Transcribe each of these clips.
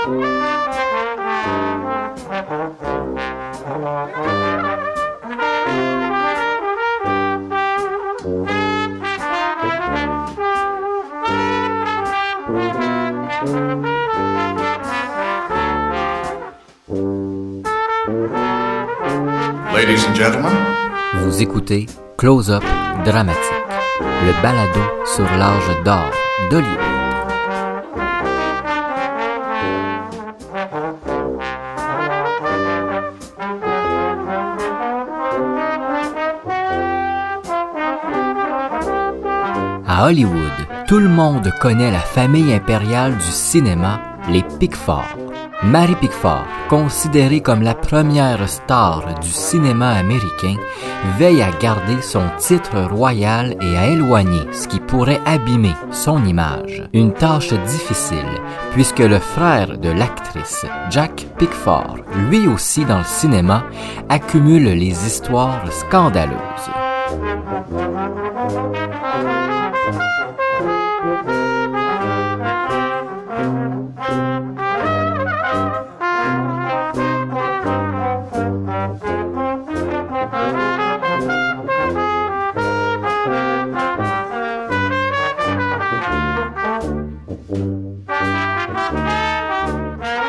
Ladies and gentlemen, vous écoutez Close-Up Dramatique, le balado sur l'âge d'or d'Hollywood. À Hollywood, tout le monde connaît la famille impériale du cinéma, les Pickford. Mary Pickford, considérée comme la première star du cinéma américain, veille à garder son titre royal et à éloigner ce qui pourrait abîmer son image. Une tâche difficile, puisque le frère de l'actrice, Jack Pickford, lui aussi dans le cinéma, accumule les histoires scandaleuses.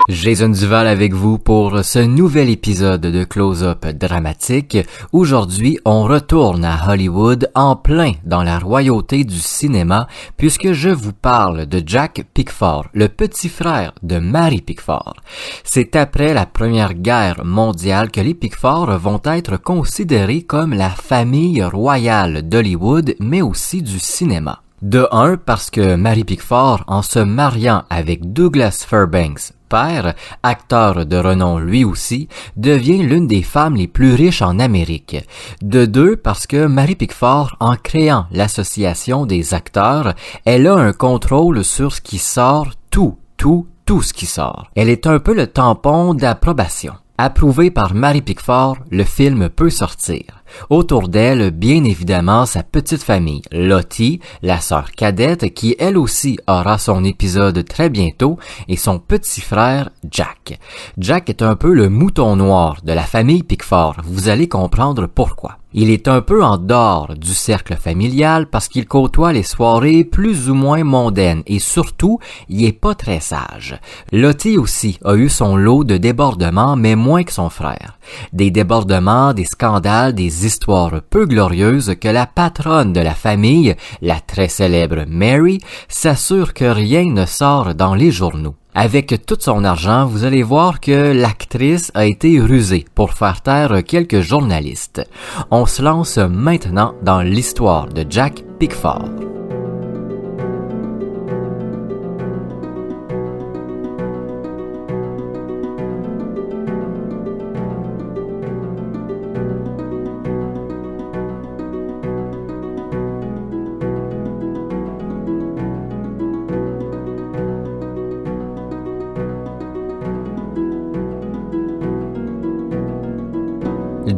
Jason Duval avec vous pour ce nouvel épisode de Close-Up Dramatique. Aujourd'hui, on retourne à Hollywood en plein dans la royauté du cinéma puisque je vous parle de Jack Pickford, le petit frère de Mary Pickford. C'est après la Première Guerre mondiale que les Pickford vont être considérés comme la famille royale d'Hollywood, mais aussi du cinéma. De un, parce que Mary Pickford, en se mariant avec Douglas Fairbanks, père, acteur de renom lui aussi, devient l'une des femmes les plus riches en Amérique. De deux, parce que Mary Pickford, en créant l'association des acteurs, elle a un contrôle sur ce qui sort, tout ce qui sort. Elle est un peu le tampon d'approbation. Approuvé par Mary Pickford, le film peut sortir. Autour d'elle, bien évidemment, sa petite famille, Lottie, la sœur cadette, qui elle aussi aura son épisode très bientôt, et son petit frère, Jack. Jack est un peu le mouton noir de la famille Pickford, vous allez comprendre pourquoi. Il est un peu en dehors du cercle familial parce qu'il côtoie les soirées plus ou moins mondaines et surtout, il est pas très sage. Lottie aussi a eu son lot de débordements, mais moins que son frère. Des débordements, des scandales, des histoires peu glorieuses que la patronne de la famille, la très célèbre Mary, s'assure que rien ne sort dans les journaux. Avec tout son argent, vous allez voir que l'actrice a été rusée pour faire taire quelques journalistes. On se lance maintenant dans l'histoire de Jack Pickford.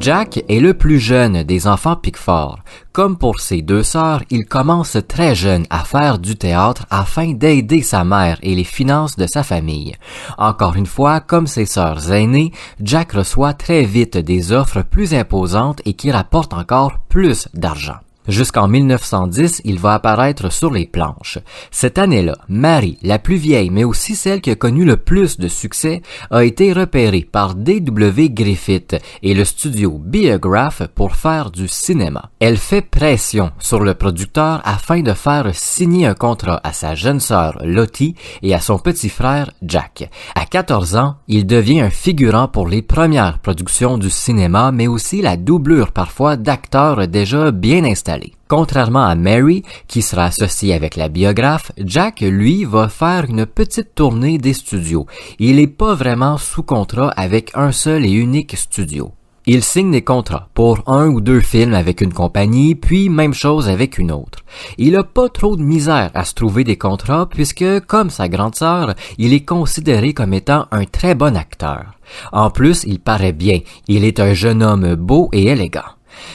Jack est le plus jeune des enfants Pickford. Comme pour ses deux sœurs, il commence très jeune à faire du théâtre afin d'aider sa mère et les finances de sa famille. Encore une fois, comme ses sœurs aînées, Jack reçoit très vite des offres plus imposantes et qui rapportent encore plus d'argent. Jusqu'en 1910, il va apparaître sur les planches. Cette année-là, Mary, la plus vieille mais aussi celle qui a connu le plus de succès, a été repérée par D.W. Griffith et le studio Biograph pour faire du cinéma. Elle fait pression sur le producteur afin de faire signer un contrat à sa jeune sœur Lottie et à son petit frère Jack. À 14 ans, il devient un figurant pour les premières productions du cinéma mais aussi la doublure parfois d'acteurs déjà bien installés. Contrairement à Mary, qui sera associée avec la Biograph, Jack, lui, va faire une petite tournée des studios. Il n'est pas vraiment sous contrat avec un seul et unique studio. Il signe des contrats pour 1 ou 2 films avec une compagnie, puis même chose avec une autre. Il a pas trop de misère à se trouver des contrats puisque, comme sa grande sœur, il est considéré comme étant un très bon acteur. En plus, il paraît bien. Il est un jeune homme beau et élégant.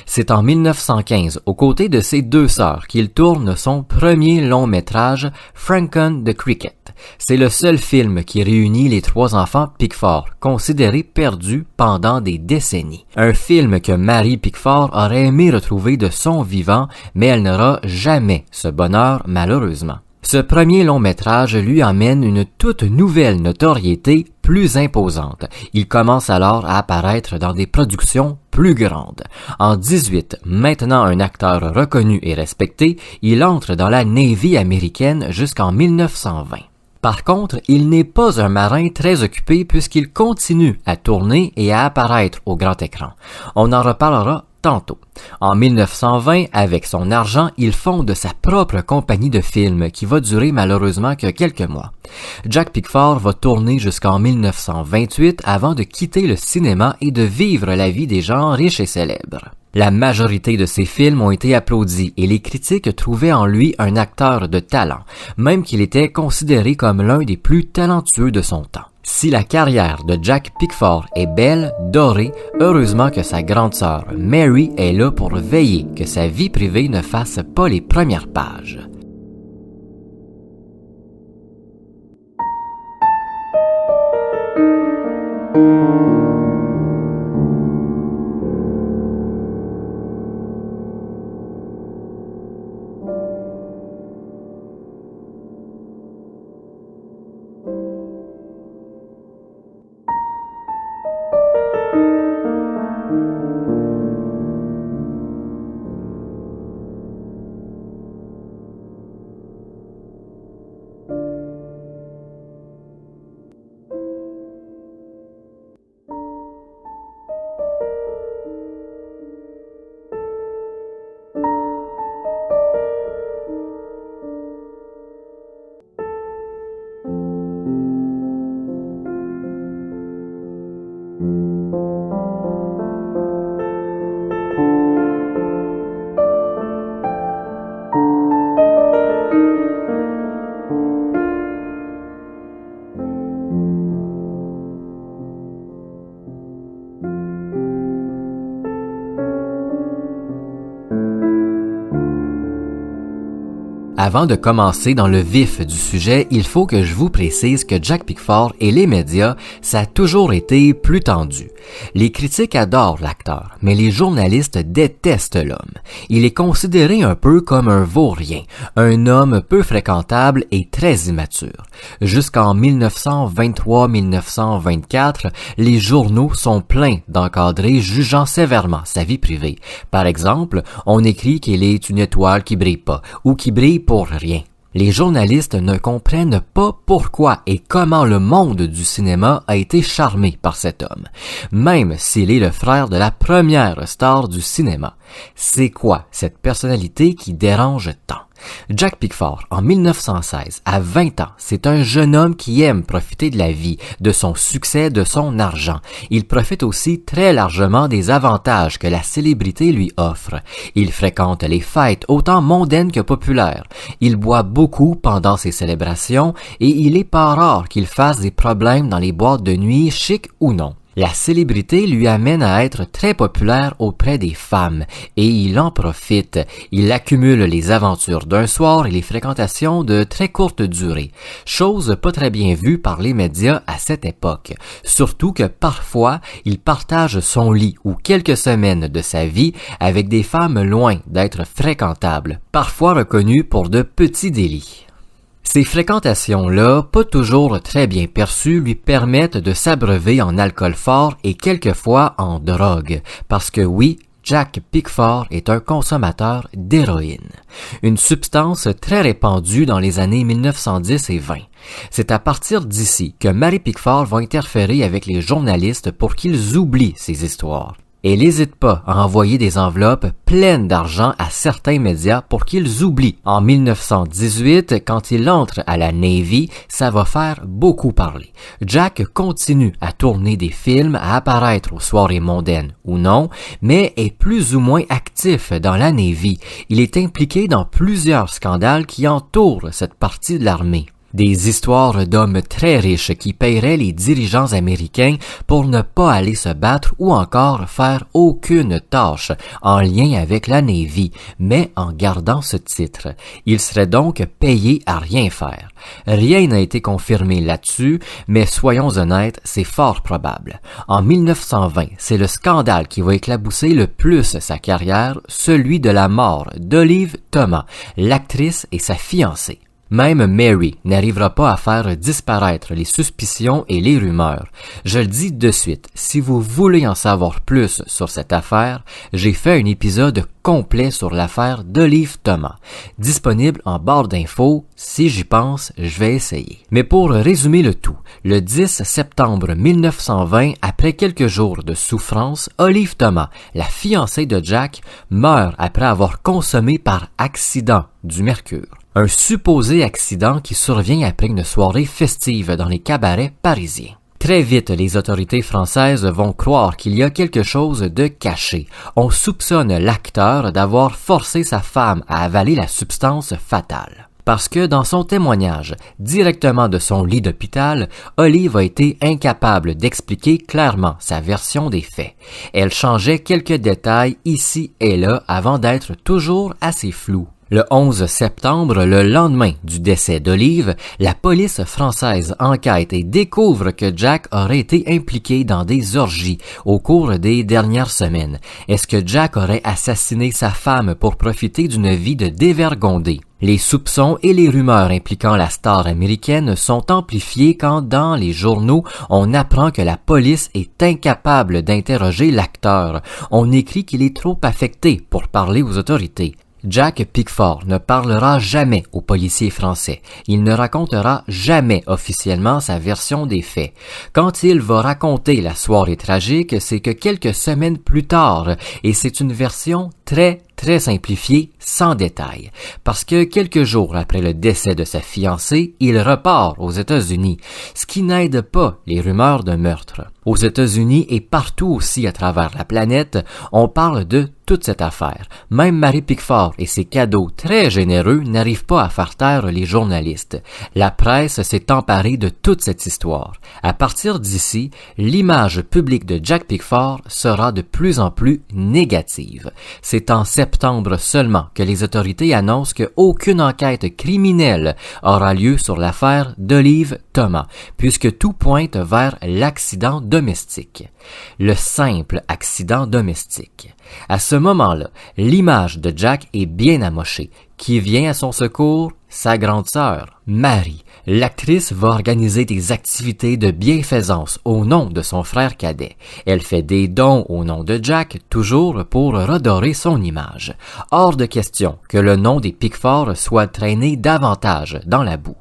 C'est en 1915, aux côtés de ses deux sœurs, qu'il tourne son premier long métrage, Franken the Cricket. C'est le seul film qui réunit les trois enfants Pickford, considérés perdus pendant des décennies. Un film que Mary Pickford aurait aimé retrouver de son vivant, mais elle n'aura jamais ce bonheur malheureusement. Ce premier long métrage lui amène une toute nouvelle notoriété plus imposante. Il commence alors à apparaître dans des productions plus grandes. En 18, maintenant un acteur reconnu et respecté, il entre dans la Navy américaine jusqu'en 1920. Par contre, il n'est pas un marin très occupé puisqu'il continue à tourner et à apparaître au grand écran. On en reparlera tantôt. En 1920, avec son argent, il fonde sa propre compagnie de films qui va durer malheureusement que quelques mois. Jack Pickford va tourner jusqu'en 1928 avant de quitter le cinéma et de vivre la vie des gens riches et célèbres. La majorité de ses films ont été applaudis et les critiques trouvaient en lui un acteur de talent, même qu'il était considéré comme l'un des plus talentueux de son temps. Si la carrière de Jack Pickford est belle, dorée, heureusement que sa grande sœur Mary est là pour veiller que sa vie privée ne fasse pas les premières pages. Avant de commencer dans le vif du sujet, il faut que je vous précise que Jack Pickford et les médias, ça a toujours été plus tendu. Les critiques adorent l'acteur, mais les journalistes détestent l'homme. Il est considéré un peu comme un vaurien, un homme peu fréquentable et très immature. Jusqu'en 1923-1924, les journaux sont pleins d'encadrés jugeant sévèrement sa vie privée. Par exemple, on écrit qu'il est une étoile qui brille pas, ou qui brille pour rien. Les journalistes ne comprennent pas pourquoi et comment le monde du cinéma a été charmé par cet homme, même s'il est le frère de la première star du cinéma. C'est quoi cette personnalité qui dérange tant? Jack Pickford, en 1916, à 20 ans, c'est un jeune homme qui aime profiter de la vie, de son succès, de son argent. Il profite aussi très largement des avantages que la célébrité lui offre. Il fréquente les fêtes, autant mondaines que populaires. Il boit beaucoup pendant ses célébrations et il est pas rare qu'il fasse des problèmes dans les boîtes de nuit, chic ou non. La célébrité lui amène à être très populaire auprès des femmes et il en profite. Il accumule les aventures d'un soir et les fréquentations de très courte durée, chose pas très bien vue par les médias à cette époque. Surtout que parfois, il partage son lit ou quelques semaines de sa vie avec des femmes loin d'être fréquentables, parfois reconnues pour de petits délits. Ces fréquentations-là, pas toujours très bien perçues, lui permettent de s'abreuver en alcool fort et quelquefois en drogue, parce que oui, Jack Pickford est un consommateur d'héroïne, une substance très répandue dans les années 1910 et 20. C'est à partir d'ici que Mary Pickford va interférer avec les journalistes pour qu'ils oublient ces histoires. Et n'hésite pas à envoyer des enveloppes pleines d'argent à certains médias pour qu'ils oublient. En 1918, quand il entre à la Navy, ça va faire beaucoup parler. Jack continue à tourner des films, à apparaître aux soirées mondaines ou non, mais est plus ou moins actif dans la Navy. Il est impliqué dans plusieurs scandales qui entourent cette partie de l'armée. Des histoires d'hommes très riches qui paieraient les dirigeants américains pour ne pas aller se battre ou encore faire aucune tâche en lien avec la Navy, mais en gardant ce titre. Ils seraient donc payés à rien faire. Rien n'a été confirmé là-dessus, mais soyons honnêtes, c'est fort probable. En 1920, c'est le scandale qui va éclabousser le plus sa carrière, celui de la mort d'Olive Thomas, l'actrice et sa fiancée. Même Mary n'arrivera pas à faire disparaître les suspicions et les rumeurs. Je le dis de suite, si vous voulez en savoir plus sur cette affaire, j'ai fait un épisode complet sur l'affaire d'Olive Thomas, disponible en barre d'infos. Si j'y pense, je vais essayer. Mais pour résumer le tout, le 10 septembre 1920, après quelques jours de souffrance, Olive Thomas, la fiancée de Jack, meurt après avoir consommé par accident du mercure. Un supposé accident qui survient après une soirée festive dans les cabarets parisiens. Très vite, les autorités françaises vont croire qu'il y a quelque chose de caché. On soupçonne l'acteur d'avoir forcé sa femme à avaler la substance fatale. Parce que dans son témoignage, directement de son lit d'hôpital, Olive a été incapable d'expliquer clairement sa version des faits. Elle changeait quelques détails ici et là avant d'être toujours assez floue. Le 11 septembre, le lendemain du décès d'Olive, la police française enquête et découvre que Jack aurait été impliqué dans des orgies au cours des dernières semaines. Est-ce que Jack aurait assassiné sa femme pour profiter d'une vie de dévergondé? Les soupçons et les rumeurs impliquant la star américaine sont amplifiés quand, dans les journaux, on apprend que la police est incapable d'interroger l'acteur. On écrit qu'il est trop affecté pour parler aux autorités. Jack Pickford ne parlera jamais aux policiers français. Il ne racontera jamais officiellement sa version des faits. Quand il va raconter la soirée tragique, c'est que quelques semaines plus tard, et c'est une version très simplifiée, sans détail, parce que quelques jours après le décès de sa fiancée, il repart aux États-Unis, ce qui n'aide pas les rumeurs de meurtre. Aux États-Unis et partout aussi à travers la planète, on parle de toute cette affaire. Même Mary Pickford et ses cadeaux très généreux n'arrivent pas à faire taire les journalistes. La presse s'est emparée de toute cette histoire. À partir d'ici, l'image publique de Jack Pickford sera de plus en plus négative. C'est en septembre seulement que les autorités annoncent qu'aucune enquête criminelle aura lieu sur l'affaire d'Olive Thomas, puisque tout pointe vers l'accident domestique. Le simple accident domestique. À ce moment-là, l'image de Jack est bien amochée. Qui vient à son secours? Sa grande sœur, Mary. L'actrice va organiser des activités de bienfaisance au nom de son frère cadet. Elle fait des dons au nom de Jack, toujours pour redorer son image. Hors de question que le nom des Pickford soit traîné davantage dans la boue.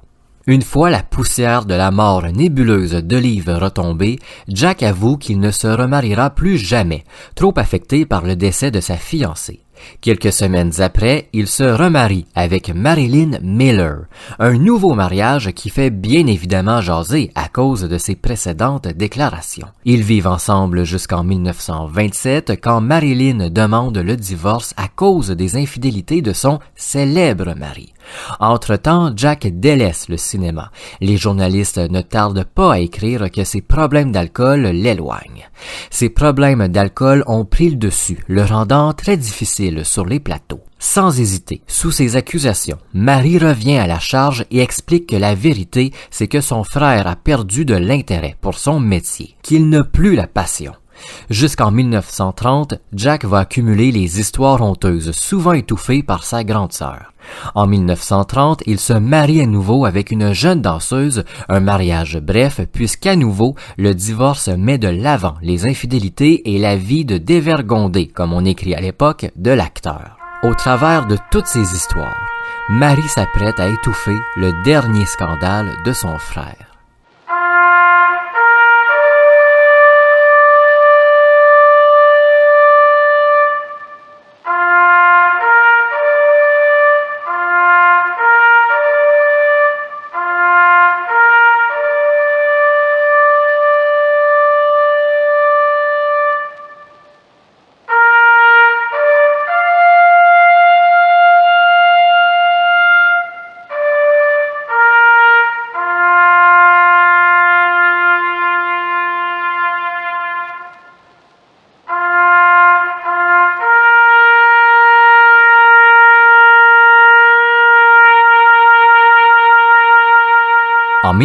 Une fois la poussière de la mort nébuleuse d'Olive retombée, Jack avoue qu'il ne se remariera plus jamais, trop affecté par le décès de sa fiancée. Quelques semaines après, il se remarie avec Marilyn Miller, un nouveau mariage qui fait bien évidemment jaser à cause de ses précédentes déclarations. Ils vivent ensemble jusqu'en 1927 quand Marilyn demande le divorce à cause des infidélités de son célèbre mari. Entre-temps, Jack délaisse le cinéma. Les journalistes ne tardent pas à écrire que ses problèmes d'alcool l'éloignent. Ses problèmes d'alcool ont pris le dessus, le rendant très difficile sur les plateaux. Sans hésiter, sous ces accusations, Marie revient à la charge et explique que la vérité, c'est que son frère a perdu de l'intérêt pour son métier, qu'il n'a plus la passion. Jusqu'en 1930, Jack va accumuler les histoires honteuses, souvent étouffées par sa grande sœur. En 1930, il se marie à nouveau avec une jeune danseuse, un mariage bref, puisqu'à nouveau, le divorce met de l'avant les infidélités et la vie de dévergondé, comme on écrit à l'époque, de l'acteur. Au travers de toutes ces histoires, Marie s'apprête à étouffer le dernier scandale de son frère.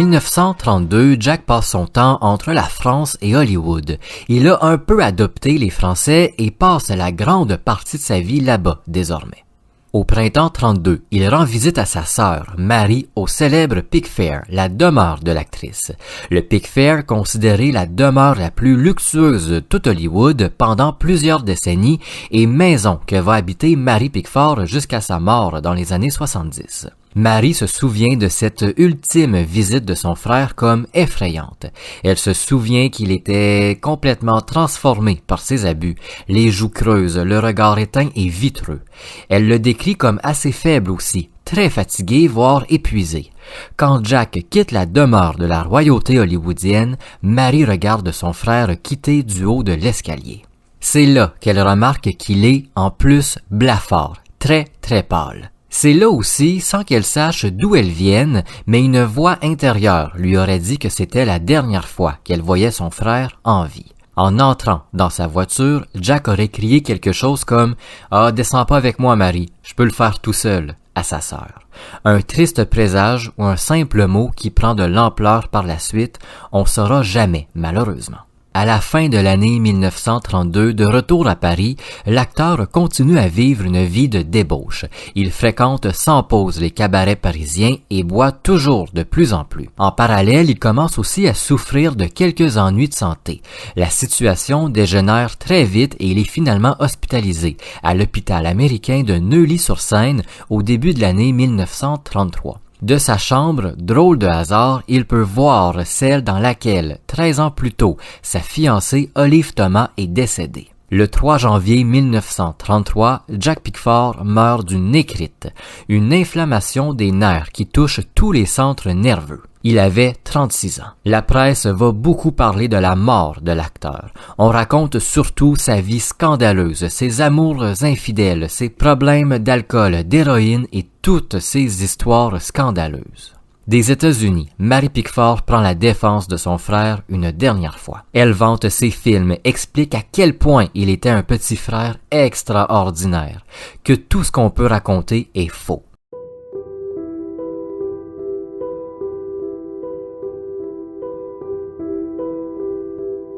1932, Jack passe son temps entre la France et Hollywood. Il a un peu adopté les Français et passe la grande partie de sa vie là-bas désormais. Au printemps 32, il rend visite à sa sœur, Mary, au célèbre Pickfair, la demeure de l'actrice. Le Pickfair, considéré la demeure la plus luxueuse de tout Hollywood pendant plusieurs décennies, et maison que va habiter Mary Pickford jusqu'à sa mort dans les années 70. Mary se souvient de cette ultime visite de son frère comme effrayante. Elle se souvient qu'il était complètement transformé par ses abus, les joues creuses, le regard éteint et vitreux. Elle le décrit comme assez faible aussi, très fatigué, voire épuisé. Quand Jack quitte la demeure de la royauté hollywoodienne, Mary regarde son frère quitter du haut de l'escalier. C'est là qu'elle remarque qu'il est, en plus, blafard, très pâle. C'est là aussi, sans qu'elle sache d'où elles viennent, mais une voix intérieure lui aurait dit que c'était la dernière fois qu'elle voyait son frère en vie. En entrant dans sa voiture, Jack aurait crié quelque chose comme « Ah, descends pas avec moi, Marie, je peux le faire tout seul » à sa sœur. Un triste présage ou un simple mot qui prend de l'ampleur par la suite, on saura jamais, malheureusement. À la fin de l'année 1932, de retour à Paris, l'acteur continue à vivre une vie de débauche. Il fréquente sans pause les cabarets parisiens et boit toujours de plus en plus. En parallèle, il commence aussi à souffrir de quelques ennuis de santé. La situation dégénère très vite et il est finalement hospitalisé à l'hôpital américain de Neuilly-sur-Seine au début de l'année 1933. De sa chambre, drôle de hasard, il peut voir celle dans laquelle, 13 ans plus tôt, sa fiancée Olive Thomas est décédée. Le 3 janvier 1933, Jack Pickford meurt d'une nécrite, une inflammation des nerfs qui touche tous les centres nerveux. Il avait 36 ans. La presse va beaucoup parler de la mort de l'acteur. On raconte surtout sa vie scandaleuse, ses amours infidèles, ses problèmes d'alcool, d'héroïne et toutes ces histoires scandaleuses. Des États-Unis, Mary Pickford prend la défense de son frère une dernière fois. Elle vante ses films, explique à quel point il était un petit frère extraordinaire, que tout ce qu'on peut raconter est faux.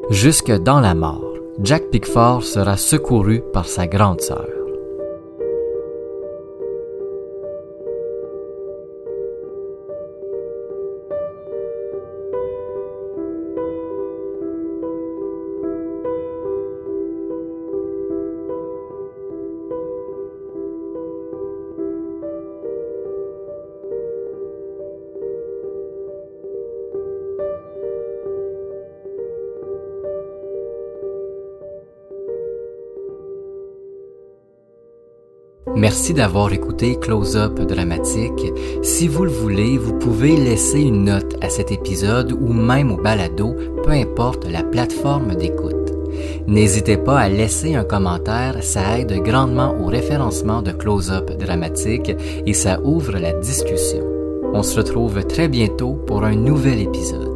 Jusque dans la mort, Jack Pickford sera secouru par sa grande sœur. Merci d'avoir écouté Close-Up Dramatique. Si vous le voulez, vous pouvez laisser une note à cet épisode ou même au balado, peu importe la plateforme d'écoute. N'hésitez pas à laisser un commentaire, ça aide grandement au référencement de Close-Up Dramatique et ça ouvre la discussion. On se retrouve très bientôt pour un nouvel épisode.